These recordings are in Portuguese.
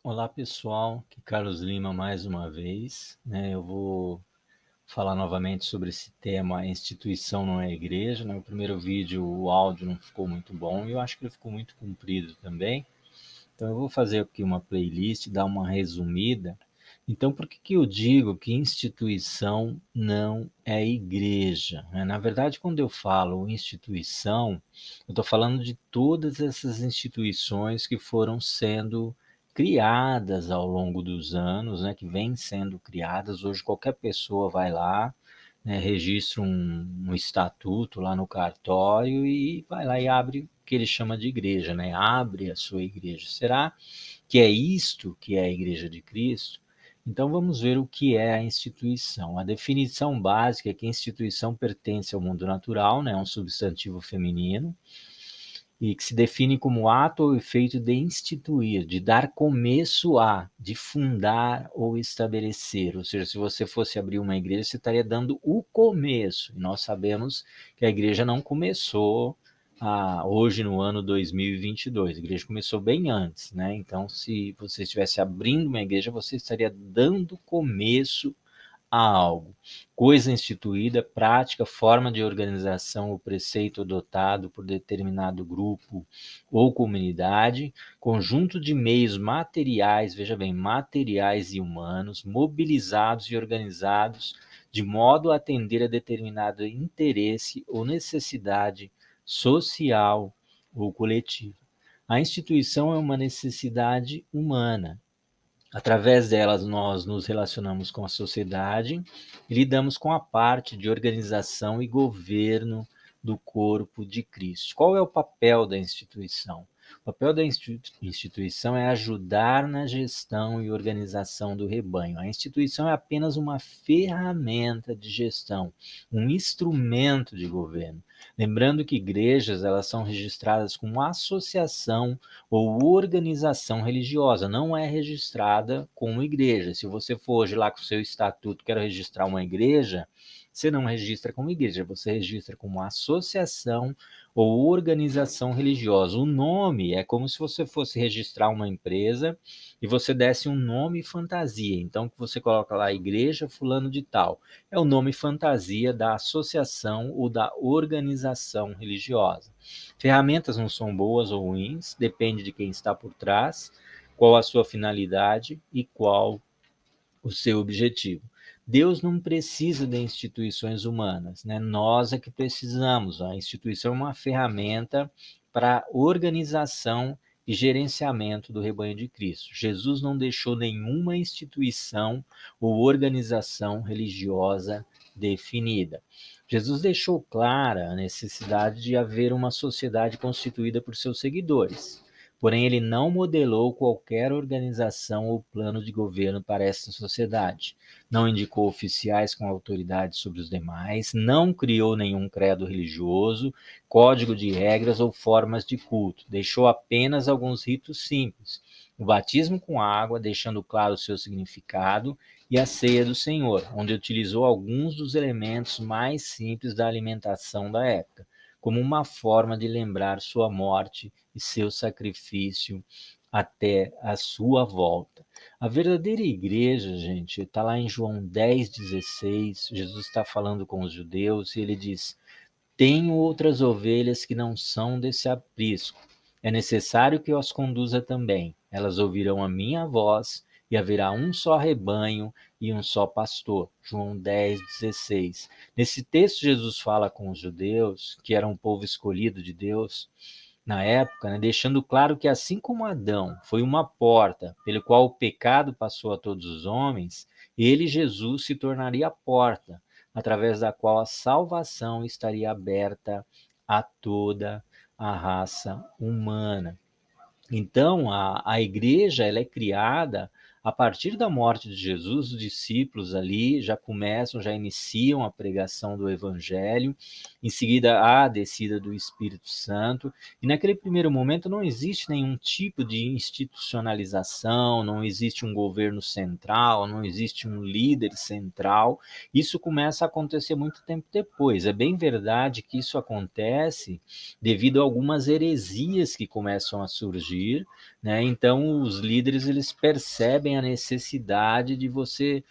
Olá pessoal, aqui Carlos Lima mais uma vez, Eu vou falar novamente sobre esse tema, a instituição não é igreja, O primeiro vídeo, o áudio não ficou muito bom e eu acho que ele ficou muito comprido também. Então eu vou fazer aqui uma playlist, dar uma resumida. Então por que eu digo que instituição não é igreja, Na verdade, quando eu falo instituição, eu estou falando de todas essas instituições que foram sendo criadas ao longo dos anos, que vêm sendo criadas. Hoje qualquer pessoa vai lá, registra um estatuto lá no cartório e vai lá e abre o que ele chama de igreja, Abre a sua igreja. Será que é isto que é a Igreja de Cristo? Então vamos ver o que é a instituição. A definição básica é que a instituição pertence ao mundo natural, É um substantivo feminino, e que se define como ato ou efeito de instituir, de dar começo a, de fundar ou estabelecer. Ou seja, se você fosse abrir uma igreja, você estaria dando o começo. E nós sabemos que a igreja não começou hoje no ano 2022. A igreja começou bem antes, Então, se você estivesse abrindo uma igreja, você estaria dando começo a algo. Coisa instituída, prática, forma de organização ou preceito adotado por determinado grupo ou comunidade, conjunto de meios materiais, veja bem, materiais e humanos, mobilizados e organizados de modo a atender a determinado interesse ou necessidade social ou coletiva. A instituição é uma necessidade humana. Através delas, nós nos relacionamos com a sociedade e lidamos com a parte de organização e governo do corpo de Cristo. Qual é o papel da instituição? O papel da instituição é ajudar na gestão e organização do rebanho. A instituição é apenas uma ferramenta de gestão, um instrumento de governo. Lembrando que igrejas, elas são registradas como associação ou organização religiosa, não é registrada como igreja. Se você for hoje lá com o seu estatuto, quero registrar uma igreja, você não registra como igreja, você registra como associação ou organização religiosa. O nome é como se você fosse registrar uma empresa e você desse um nome fantasia. Então, que você coloca lá Igreja Fulano de Tal. É o nome fantasia da associação ou da organização religiosa. Ferramentas não são boas ou ruins, depende de quem está por trás, qual a sua finalidade e qual o seu objetivo. Deus não precisa de instituições humanas, Nós é que precisamos. A instituição é uma ferramenta para organização e gerenciamento do rebanho de Cristo. Jesus não deixou nenhuma instituição ou organização religiosa definida. Jesus deixou clara a necessidade de haver uma sociedade constituída por seus seguidores. Porém, ele não modelou qualquer organização ou plano de governo para esta sociedade. Não indicou oficiais com autoridade sobre os demais, não criou nenhum credo religioso, código de regras ou formas de culto. Deixou apenas alguns ritos simples. O batismo com água, deixando claro o seu significado, e a ceia do Senhor, onde utilizou alguns dos elementos mais simples da alimentação da época, como uma forma de lembrar sua morte e seu sacrifício até a sua volta. A verdadeira igreja, gente, está lá em João 10,16. Jesus está falando com os judeus e ele diz: tenho outras ovelhas que não são desse aprisco. É necessário que eu as conduza também. Elas ouvirão a minha voz e haverá um só rebanho e um só pastor. João 10,16. Nesse texto, Jesus fala com os judeus, que eram um povo escolhido de Deus na época, deixando claro que assim como Adão foi uma porta pelo qual o pecado passou a todos os homens, ele, Jesus, se tornaria a porta através da qual a salvação estaria aberta a toda a raça humana. Então, a igreja ela é criada a partir da morte de Jesus. Os discípulos ali já iniciam a pregação do evangelho, em seguida a descida do Espírito Santo, e naquele primeiro momento não existe nenhum tipo de institucionalização, não existe um governo central, não existe um líder central. Isso começa a acontecer muito tempo depois. É bem verdade que isso acontece devido a algumas heresias que começam a surgir, né? Então, os líderes eles percebem a necessidade de você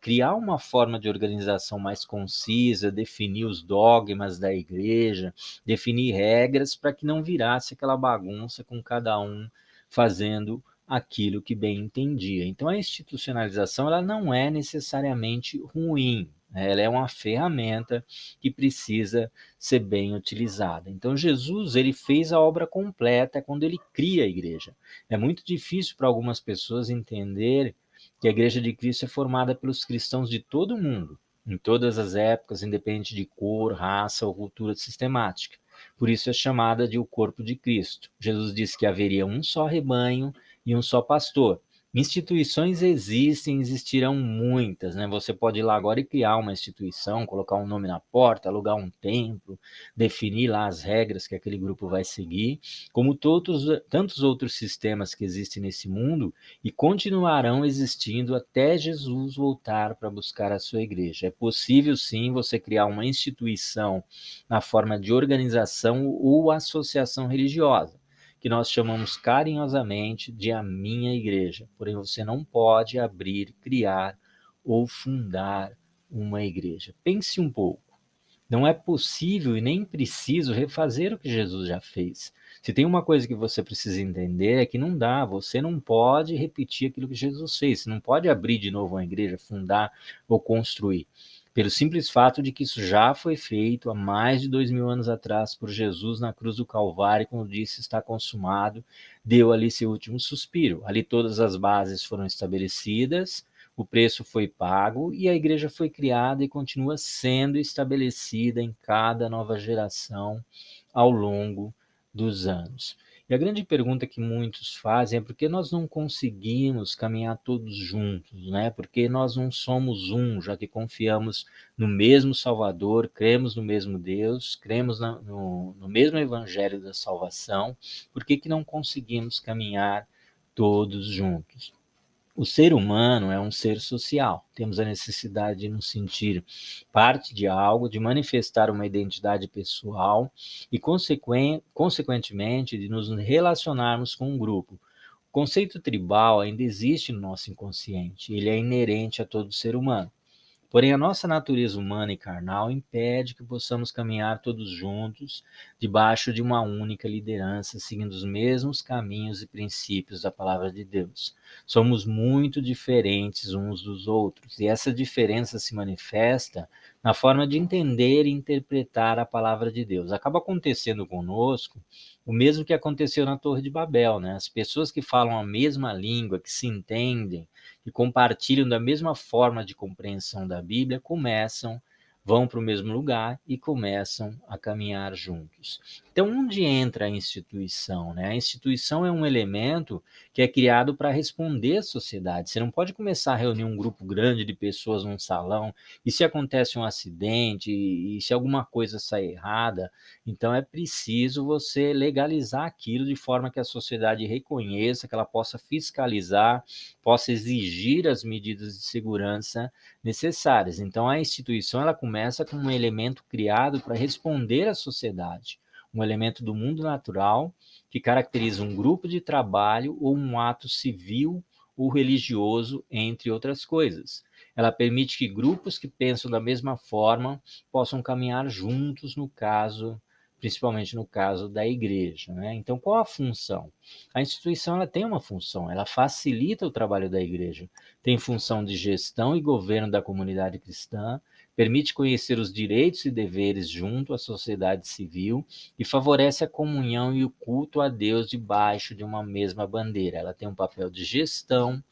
criar uma forma de organização mais concisa, definir os dogmas da igreja, definir regras para que não virasse aquela bagunça com cada um fazendo aquilo que bem entendia. Então, a institucionalização ela não é necessariamente ruim, né? Ela é uma ferramenta que precisa ser bem utilizada. Então, Jesus ele fez a obra completa quando ele cria a igreja. É muito difícil para algumas pessoas entender que a igreja de Cristo é formada pelos cristãos de todo o mundo, em todas as épocas, independente de cor, raça ou cultura sistemática. Por isso é chamada de o corpo de Cristo. Jesus disse que haveria um só rebanho e um só pastor. Instituições existem, existirão muitas, né? Você pode ir lá agora e criar uma instituição, colocar um nome na porta, alugar um templo, definir lá as regras que aquele grupo vai seguir, como tantos outros sistemas que existem nesse mundo e continuarão existindo até Jesus voltar para buscar a sua igreja. É possível sim você criar uma instituição na forma de organização ou associação religiosa, que nós chamamos carinhosamente de a minha igreja. Porém, você não pode abrir, criar ou fundar uma igreja. Pense um pouco. Não é possível e nem preciso refazer o que Jesus já fez. Se tem uma coisa que você precisa entender é que não dá, você não pode repetir aquilo que Jesus fez. Você não pode abrir de novo uma igreja, fundar ou construir. Pelo simples fato de que isso já foi feito há mais de 2000 anos atrás por Jesus na cruz do Calvário, quando disse está consumado, deu ali seu último suspiro. Ali todas as bases foram estabelecidas, o preço foi pago e a igreja foi criada e continua sendo estabelecida em cada nova geração ao longo dos anos. E a grande pergunta que muitos fazem é por que nós não conseguimos caminhar todos juntos, né? Porque nós não somos um, já que confiamos no mesmo Salvador, cremos no mesmo Deus, cremos no mesmo Evangelho da salvação, por que não conseguimos caminhar todos juntos? O ser humano é um ser social. Temos a necessidade de nos sentir parte de algo, de manifestar uma identidade pessoal e, consequentemente, de nos relacionarmos com um grupo. O conceito tribal ainda existe no nosso inconsciente. Ele é inerente a todo ser humano. Porém, a nossa natureza humana e carnal impede que possamos caminhar todos juntos, debaixo de uma única liderança, seguindo os mesmos caminhos e princípios da palavra de Deus. Somos muito diferentes uns dos outros, e essa diferença se manifesta na forma de entender e interpretar a palavra de Deus. Acaba acontecendo conosco o mesmo que aconteceu na Torre de Babel, né? As pessoas que falam a mesma língua, que se entendem, que compartilham da mesma forma de compreensão da Bíblia, vão para o mesmo lugar e começam a caminhar juntos. Então, onde entra a instituição, né? A instituição é um elemento que é criado para responder à sociedade. Você não pode começar a reunir um grupo grande de pessoas num salão e se acontece um acidente e se alguma coisa sai errada, então é preciso você legalizar aquilo de forma que a sociedade reconheça, que ela possa fiscalizar, possa exigir as medidas de segurança necessárias. Então, a instituição ela começa com um elemento criado para responder à sociedade, um elemento do mundo natural que caracteriza um grupo de trabalho ou um ato civil ou religioso, entre outras coisas. Ela permite que grupos que pensam da mesma forma possam caminhar juntos principalmente no caso da igreja, né? Então, qual a função? A instituição ela tem uma função, ela facilita o trabalho da igreja, tem função de gestão e governo da comunidade cristã, permite conhecer os direitos e deveres junto à sociedade civil e favorece a comunhão e o culto a Deus debaixo de uma mesma bandeira. Ela tem um papel de gestão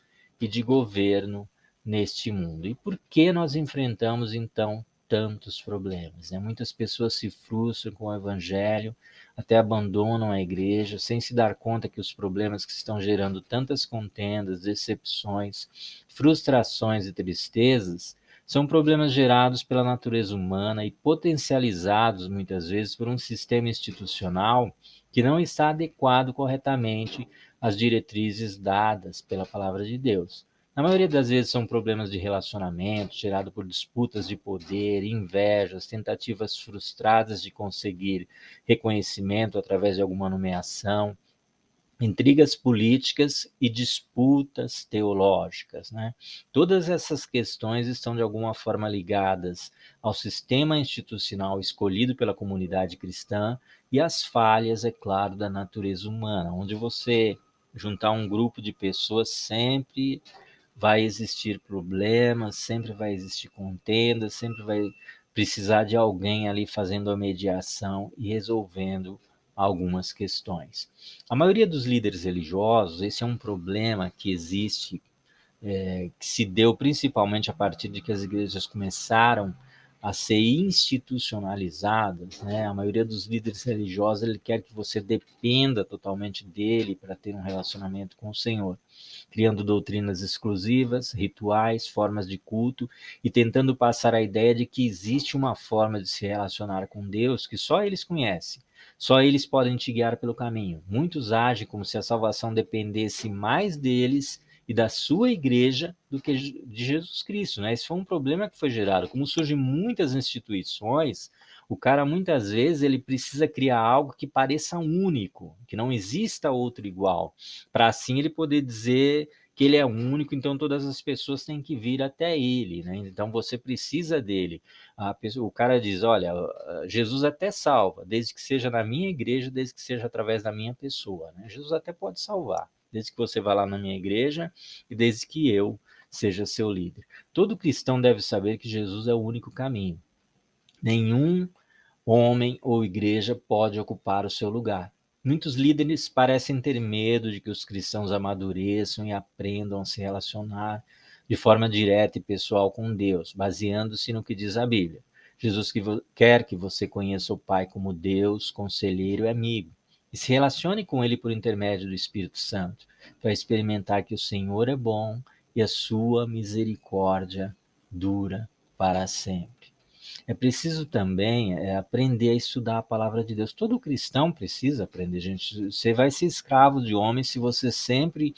e de governo neste mundo. E por que nós enfrentamos, então, tantos problemas, né? Muitas pessoas se frustram com o evangelho, até abandonam a igreja, sem se dar conta que os problemas que estão gerando tantas contendas, decepções, frustrações e tristezas são problemas gerados pela natureza humana e potencializados muitas vezes por um sistema institucional que não está adequado corretamente às diretrizes dadas pela palavra de Deus. Na maioria das vezes são problemas de relacionamento, gerados por disputas de poder, invejas, tentativas frustradas de conseguir reconhecimento através de alguma nomeação, intrigas políticas e disputas teológicas, né? Todas essas questões estão de alguma forma ligadas ao sistema institucional escolhido pela comunidade cristã e às falhas, é claro, da natureza humana, onde você juntar um grupo de pessoas sempre vai existir problemas, sempre vai existir contenda, sempre vai precisar de alguém ali fazendo a mediação e resolvendo algumas questões. A maioria dos líderes religiosos, esse é um problema que existe, que se deu principalmente a partir de que as igrejas começaram a ser institucionalizadas, né? A maioria dos líderes religiosos, ele quer que você dependa totalmente dele para ter um relacionamento com o Senhor, criando doutrinas exclusivas, rituais, formas de culto e tentando passar a ideia de que existe uma forma de se relacionar com Deus que só eles conhecem. Só eles podem te guiar pelo caminho. Muitos agem como se a salvação dependesse mais deles e da sua igreja do que de Jesus Cristo, né? Esse foi um problema que foi gerado. Como surgem muitas instituições, o cara muitas vezes ele precisa criar algo que pareça único, que não exista outro igual, para assim ele poder dizer que ele é único, então todas as pessoas têm que vir até ele, né? Então você precisa dele. O cara diz, olha, Jesus até salva, desde que seja na minha igreja, desde que seja através da minha pessoa, né? Jesus até pode salvar, desde que você vá lá na minha igreja e desde que eu seja seu líder. Todo cristão deve saber que Jesus é o único caminho. Nenhum homem ou igreja pode ocupar o seu lugar. Muitos líderes parecem ter medo de que os cristãos amadureçam e aprendam a se relacionar de forma direta e pessoal com Deus, baseando-se no que diz a Bíblia. Jesus quer que você conheça o Pai como Deus, conselheiro e amigo, e se relacione com Ele por intermédio do Espírito Santo, para experimentar que o Senhor é bom e a sua misericórdia dura para sempre. É preciso também aprender a estudar a palavra de Deus. Todo cristão precisa aprender, gente. Você vai ser escravo de homens se você sempre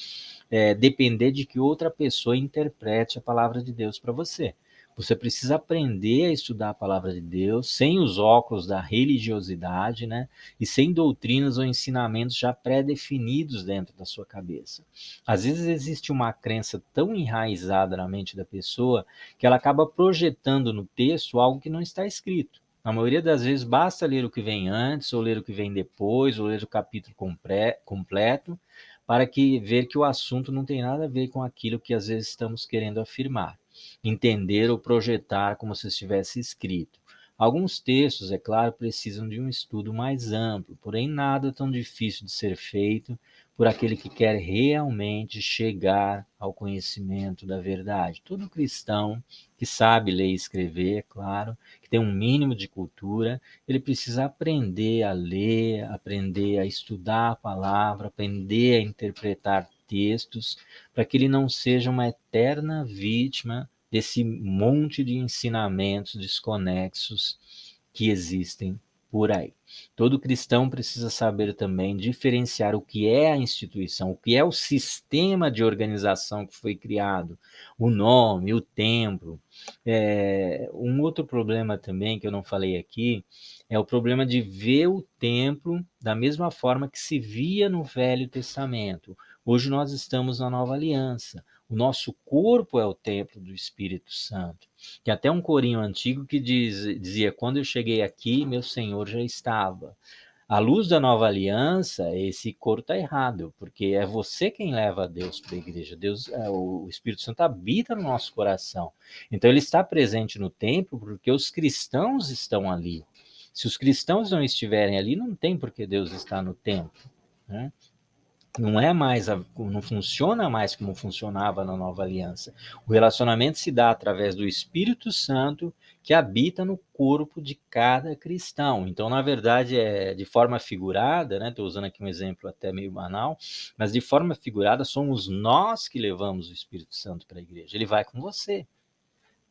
depender de que outra pessoa interprete a palavra de Deus para você. Você precisa aprender a estudar a palavra de Deus sem os óculos da religiosidade, né? E sem doutrinas ou ensinamentos já pré-definidos dentro da sua cabeça. Às vezes existe uma crença tão enraizada na mente da pessoa que ela acaba projetando no texto algo que não está escrito. Na maioria das vezes basta ler o que vem antes, ou ler o que vem depois, ou ler o capítulo completo, para ver que o assunto não tem nada a ver com aquilo que às vezes estamos querendo afirmar, entender ou projetar como se estivesse escrito. Alguns textos, é claro, precisam de um estudo mais amplo, porém nada tão difícil de ser feito por aquele que quer realmente chegar ao conhecimento da verdade. Todo cristão que sabe ler e escrever, é claro, que tem um mínimo de cultura, ele precisa aprender a ler, aprender a estudar a palavra, aprender a interpretar textos, para que ele não seja uma eterna vítima desse monte de ensinamentos desconexos que existem por aí. Todo cristão precisa saber também diferenciar o que é a instituição, o que é o sistema de organização que foi criado, o nome, o templo. Um outro problema também que eu não falei aqui é o problema de ver o templo da mesma forma que se via no Velho Testamento. Hoje nós estamos na Nova Aliança. O nosso corpo é o templo do Espírito Santo. Tem até um corinho antigo que dizia: quando eu cheguei aqui, meu Senhor já estava. À luz da nova aliança, esse coro está errado, porque é você quem leva a Deus para a igreja. Deus, o Espírito Santo habita no nosso coração. Então ele está presente no templo porque os cristãos estão ali. Se os cristãos não estiverem ali, não tem por que Deus estar no templo, né? Não funciona mais como funcionava na nova aliança. O relacionamento se dá através do Espírito Santo que habita no corpo de cada cristão. Então, na verdade, de forma figurada, né? Estou usando aqui um exemplo até meio banal, mas de forma figurada somos nós que levamos o Espírito Santo para a igreja. Ele vai com você.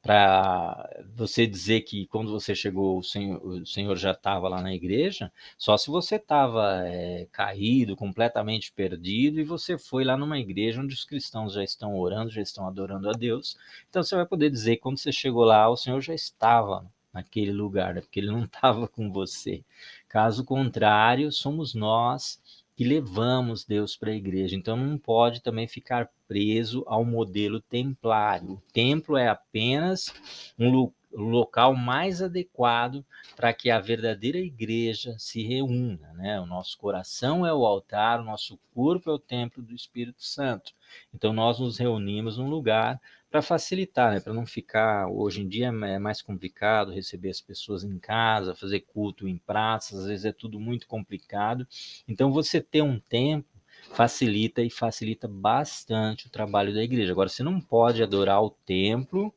Para você dizer que quando você chegou, o Senhor já estava lá na igreja, só se você estava caído, completamente perdido, e você foi lá numa igreja onde os cristãos já estão orando, já estão adorando a Deus. Então você vai poder dizer que quando você chegou lá, o Senhor já estava naquele lugar, né? Porque ele não estava com você. Caso contrário, somos nós que levamos Deus para a igreja. Então não pode também ficar preso ao modelo templário. O templo é apenas um local mais adequado para que a verdadeira igreja se reúna, né? O nosso coração é o altar, o nosso corpo é o templo do Espírito Santo. Então nós nos reunimos num lugar para facilitar, né? Para não ficar, hoje em dia é mais complicado receber as pessoas em casa, fazer culto em praças, às vezes é tudo muito complicado. Então você ter um tempo facilita bastante o trabalho da igreja. Agora, você não pode adorar o templo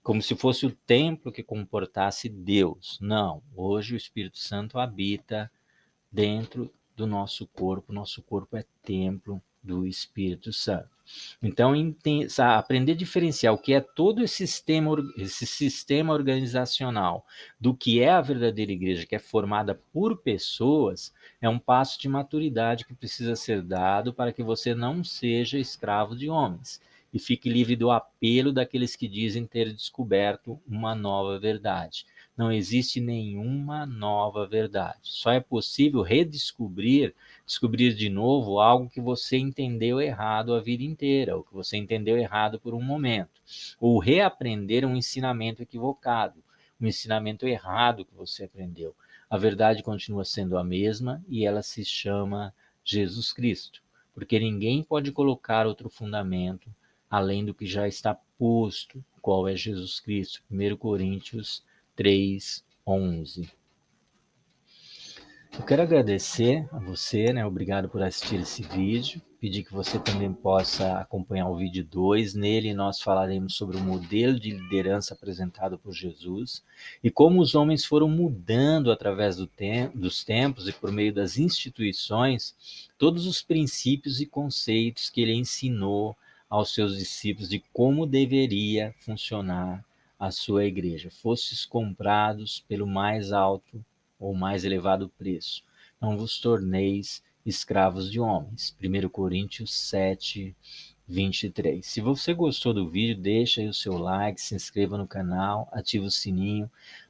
como se fosse o templo que comportasse Deus. Não, hoje o Espírito Santo habita dentro do nosso corpo. Nosso corpo é templo do Espírito Santo. Então, aprender a diferenciar o que é todo esse sistema organizacional do que é a verdadeira igreja, que é formada por pessoas, é um passo de maturidade que precisa ser dado para que você não seja escravo de homens e fique livre do apelo daqueles que dizem ter descoberto uma nova verdade. Não existe nenhuma nova verdade. Só é possível descobrir de novo algo que você entendeu errado a vida inteira, ou que você entendeu errado por um momento, ou reaprender um ensinamento equivocado, um ensinamento errado que você aprendeu. A verdade continua sendo a mesma e ela se chama Jesus Cristo, porque ninguém pode colocar outro fundamento além do que já está posto, qual é Jesus Cristo. 1 Coríntios 3:11. Eu quero agradecer a você, né? Obrigado por assistir esse vídeo. Pedir que você também possa acompanhar o vídeo 2. Nele nós falaremos sobre o modelo de liderança apresentado por Jesus e como os homens foram mudando através dos tempos e por meio das instituições todos os princípios e conceitos que ele ensinou aos seus discípulos de como deveria funcionar a sua igreja. Fostes comprados pelo mais alto ou mais elevado preço. Não vos torneis escravos de homens. 1 Coríntios 7:23. Se você gostou do vídeo, deixa aí o seu like, se inscreva no canal, ative o sininho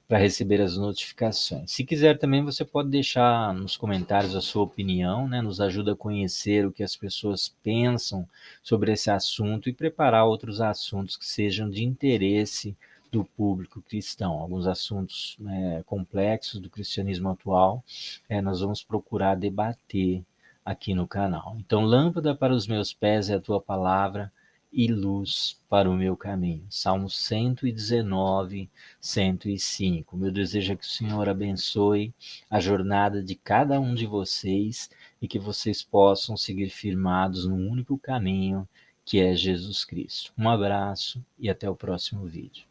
para receber as notificações. Se quiser também, você pode deixar nos comentários a sua opinião, né? Nos ajuda a conhecer o que as pessoas pensam sobre esse assunto e preparar outros assuntos que sejam de interesse do público cristão. Alguns assuntos complexos do cristianismo atual, nós vamos procurar debater aqui no canal. Então, lâmpada para os meus pés é a tua palavra e luz para o meu caminho. Salmo 119, 105. Meu desejo é que o Senhor abençoe a jornada de cada um de vocês e que vocês possam seguir firmados no único caminho, que é Jesus Cristo. Um abraço e até o próximo vídeo.